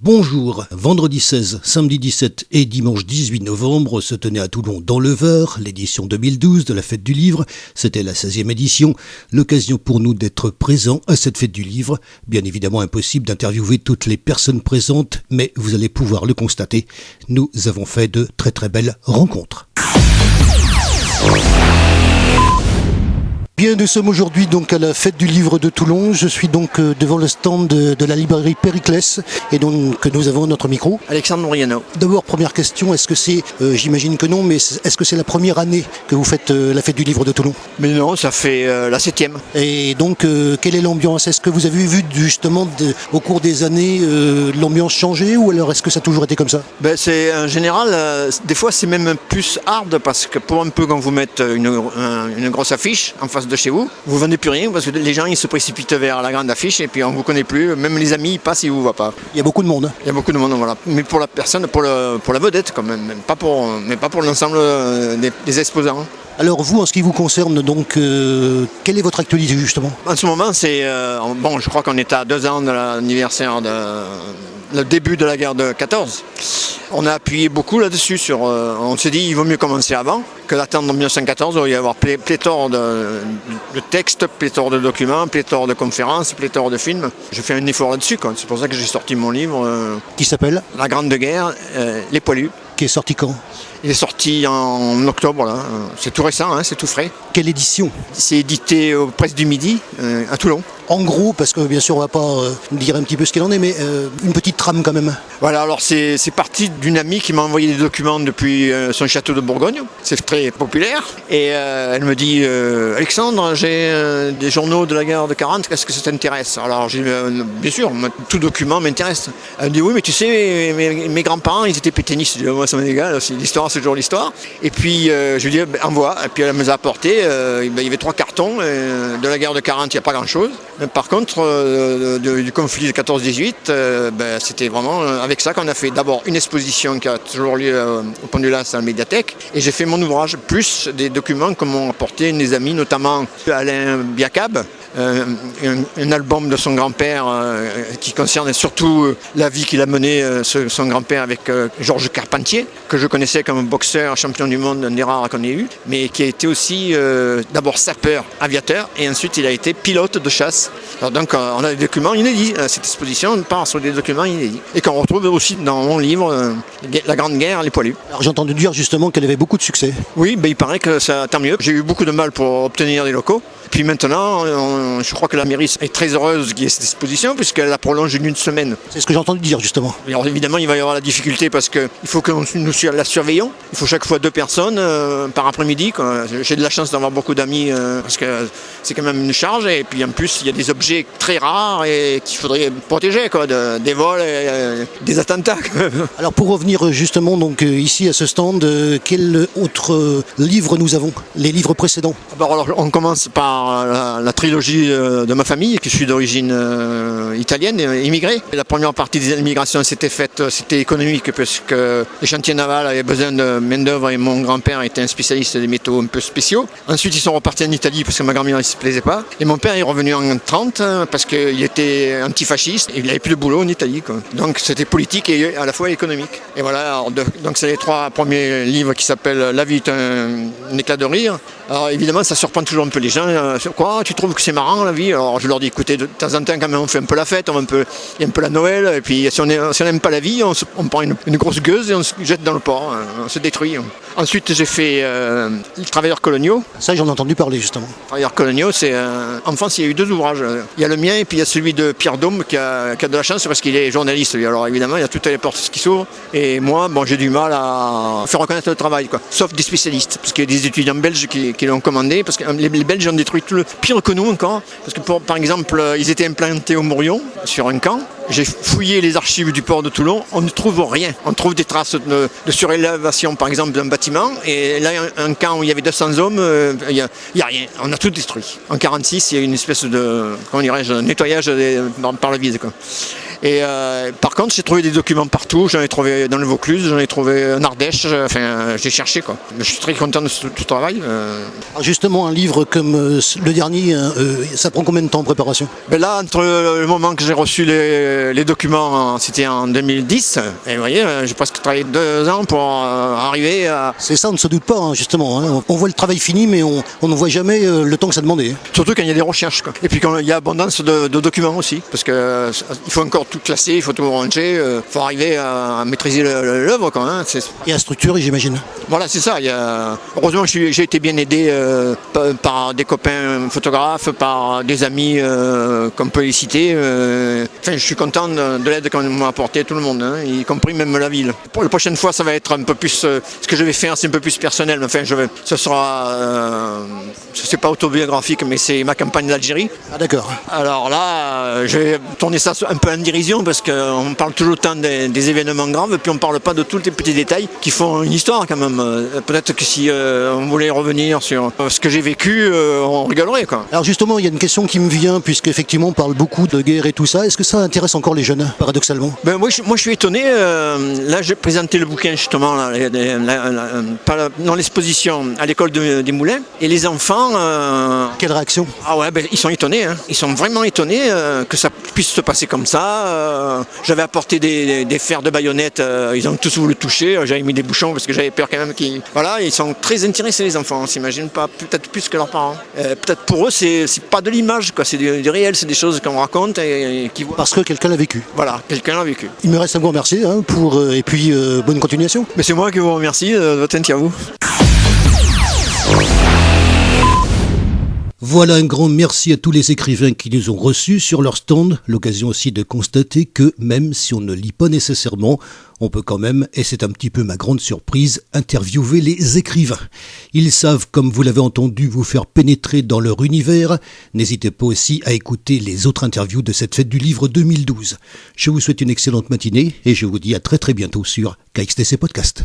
Bonjour, vendredi 16, samedi 17 et dimanche 18 novembre se tenait à Toulon dans le Var, l'édition 2012 de la Fête du Livre. C'était la 16e édition, l'occasion pour nous d'être présents à cette Fête du Livre. Bien évidemment impossible d'interviewer toutes les personnes présentes, mais vous allez pouvoir le constater, nous avons fait de très très belles rencontres. Bien, nous sommes aujourd'hui donc à la Fête du Livre de Toulon. Je suis donc devant le stand de la librairie Périclès et donc nous avons notre micro. Alexandre Moriano. D'abord, première question, est-ce que c'est, j'imagine que non, mais est-ce que c'est la première année que vous faites la Fête du Livre de Toulon? Mais non, ça fait la 7e. Et donc, quelle est l'ambiance? Est-ce que vous avez vu justement au cours des années l'ambiance changer ou alors est-ce que ça a toujours été comme ça? C'est en général, des fois c'est même plus hard parce que pour un peu quand vous mettez une grosse affiche en face de chez vous, vous vendez plus rien parce que les gens ils se précipitent vers la grande affiche et puis on vous connaît plus, même les amis ils passent et ils vous voient pas. Il y a beaucoup de monde. Il y a beaucoup de monde, voilà. Mais pour la personne, pour la vedette quand même, pas pour l'ensemble des exposants. Alors vous, en ce qui vous concerne, donc, quelle est votre actualité justement? En ce moment, je crois qu'on est à 2 ans de l'anniversaire le début de la guerre de 14. On a appuyé beaucoup là-dessus. On s'est dit il vaut mieux commencer avant que d'attendre en 1914 où il va y avoir pléthore de textes, pléthore de documents, pléthore de conférences, pléthore de films. Je fais un effort là-dessus. C'est pour ça que j'ai sorti mon livre. Qui s'appelle La Grande Guerre, les poilus. Qui est sorti quand? Il est sorti en octobre, là. C'est tout récent, c'est tout frais. Quelle édition? C'est édité aux Presses du Midi, à Toulon. En gros, parce que bien sûr on va pas dire un petit peu ce qu'il en est, mais une petite trame quand même. Voilà, alors c'est parti d'une amie qui m'a envoyé des documents depuis son château de Bourgogne. C'est très populaire. Et elle me dit Alexandre, j'ai des journaux de la guerre de 40, est-ce que ça t'intéresse? Alors j'ai dit bien sûr, tout document m'intéresse. Elle me dit oui, mais tu sais, mes grands-parents ils étaient pétainistes. Je dis moi ça m'égale, l'histoire c'est toujours l'histoire. Et puis je lui dis envoie. Et puis elle me les a apportés. Il y avait 3 cartons. De la guerre de 40, il n'y a pas grand-chose. Par contre, du conflit de 14-18, c'était vraiment avec ça qu'on a fait d'abord une exposition qui a toujours lieu au Pont du Las à la médiathèque. Et j'ai fait mon ouvrage, plus des documents que m'ont apporté des amis, notamment Alain Biacab. Un album de son grand-père qui concerne surtout la vie qu'il a menée, son grand-père avec Georges Carpentier, que je connaissais comme boxeur, champion du monde, un des rares qu'on ait eu, mais qui a été aussi d'abord sapeur, aviateur, et ensuite il a été pilote de chasse. Alors donc on a des documents inédits, cette exposition part sur des documents inédits, et qu'on retrouve aussi dans mon livre, La Grande Guerre, les poilus. Alors j'ai entendu dire justement qu'elle avait beaucoup de succès. Oui, il paraît que ça tant mieux. J'ai eu beaucoup de mal pour obtenir des locaux. Puis maintenant, je crois que la mairie est très heureuse qu'il y ait cette exposition puisqu'elle la prolonge d'une semaine. C'est ce que j'ai entendu dire justement. Alors évidemment, il va y avoir la difficulté parce qu'il faut que nous la surveillons. Il faut chaque fois 2 personnes par après-midi. J'ai de la chance d'avoir beaucoup d'amis parce que c'est quand même une charge. Et puis en plus, il y a des objets très rares et qu'il faudrait protéger, des vols, des attentats. Alors pour revenir justement donc ici à ce stand, quel autre livre nous avons? Les livres précédents? Alors on commence par la trilogie de ma famille, qui je suis d'origine italienne, immigrée. La première partie des immigrations c'était économique, puisque les chantiers navals avaient besoin de main-d'œuvre et mon grand-père était un spécialiste des métaux un peu spéciaux. Ensuite, ils sont repartis en Italie parce que ma grand-mère ne se plaisait pas. Et mon père est revenu en 30 parce qu'il était antifasciste et il n'avait plus de boulot en Italie. Donc c'était politique et à la fois économique. Et voilà, donc c'est les 3 premiers livres qui s'appellent La vie est un éclat de rire. Alors évidemment, ça surprend toujours un peu les gens. Quoi, tu trouves que c'est marrant la vie? Alors je leur dis écoutez, de temps en temps quand même on fait un peu la fête, il y a un peu la Noël, et puis si on n'aime pas la vie, on prend une grosse gueuse et on se jette dans le port, on se détruit. Ensuite j'ai fait Les Travailleurs coloniaux. Ça j'en ai entendu parler justement. Les Travailleurs coloniaux, en France il y a eu 2 ouvrages. Il y a le mien et puis il y a celui de Pierre Daume qui a de la chance parce qu'il est journaliste. Alors évidemment il y a toutes les portes qui s'ouvrent et moi j'ai du mal à faire reconnaître le travail, sauf des spécialistes, parce qu'il y a des étudiants belges qui l'ont commandé, parce que les Belges ont détruit tout le pire que nous encore, parce que par exemple ils étaient implantés au Mourion sur un camp. J'ai fouillé les archives du port de Toulon, on ne trouve rien. On trouve des traces de surélévation par exemple d'un bâtiment, et là un camp où il y avait 200 hommes, il n'y a rien, on a tout détruit. En 1946 il y a eu une espèce de nettoyage par le vide. Et par contre, j'ai trouvé des documents partout. J'en ai trouvé dans le Vaucluse, j'en ai trouvé en Ardèche. Enfin, j'ai cherché quoi. Je suis très content de tout travail. Alors justement, un livre comme le dernier, ça prend combien de temps en préparation? Ben là, entre le moment que j'ai reçu les documents, c'était en 2010. Et vous voyez, j'ai presque travaillé 2 ans pour arriver à... C'est ça, on ne se doute pas, hein, justement. Hein. On voit le travail fini, mais on ne voit jamais le temps que ça demandait. Surtout quand il y a des recherches, quoi. Et puis quand il y a abondance de documents aussi, parce que il faut encore tout classer, il faut tout ranger, il faut arriver à maîtriser l'œuvre, quoi. Hein. Et à structurer, j'imagine. Voilà, c'est ça. Heureusement, j'ai été bien aidé par des copains photographes, par des amis qu'on peut les citer. Enfin, je suis content de l'aide qu'on m'a apporté tout le monde, hein, y compris même la ville. Pour la prochaine fois, ça va être un peu plus... ce que je vais faire, c'est un peu plus personnel. Enfin, ce sera... c'est pas autobiographique, mais c'est ma campagne d'Algérie. Ah d'accord. Alors là, je vais tourner ça un peu en dérision, parce qu'on parle toujours tant des événements graves, puis on parle pas de tous les petits détails qui font une histoire quand même. Peut-être que si on voulait revenir sur ce que j'ai vécu, on rigolerait, quoi. Alors justement, il y a une question qui me vient, puisqu'effectivement on parle beaucoup de guerre et tout ça. Est-ce que ça intéresse encore les jeunes, paradoxalement? Ben, moi je suis étonné. Là, j'ai présenté le bouquin justement dans l'exposition à l'école des Moulins. Et les enfants... Quelle réaction? Ah ouais, ben, ils sont étonnés. Hein. Ils sont vraiment étonnés que ça puisse se passer comme ça. J'avais apporté des fers de baïonnette. Ils ont tous voulu toucher. J'avais mis des bouchons parce que j'avais peur quand même qu'ils... Voilà, ils sont très intéressés, les enfants. On s'imagine pas, peut-être plus que leurs parents. Peut-être pour eux, c'est pas de l'image, quoi. C'est du réel, c'est des choses qu'on raconte et qui voient. Parce que quelqu'un l'a vécu. Voilà, quelqu'un l'a vécu. Il me reste à vous remercier et puis bonne continuation. Mais c'est moi qui vous remercie de votre interview. Voilà, un grand merci à tous les écrivains qui nous ont reçus sur leur stand. L'occasion aussi de constater que, même si on ne lit pas nécessairement, on peut quand même, et c'est un petit peu ma grande surprise, interviewer les écrivains. Ils savent, comme vous l'avez entendu, vous faire pénétrer dans leur univers. N'hésitez pas aussi à écouter les autres interviews de cette fête du livre 2012. Je vous souhaite une excellente matinée et je vous dis à très très bientôt sur KXTC Podcast.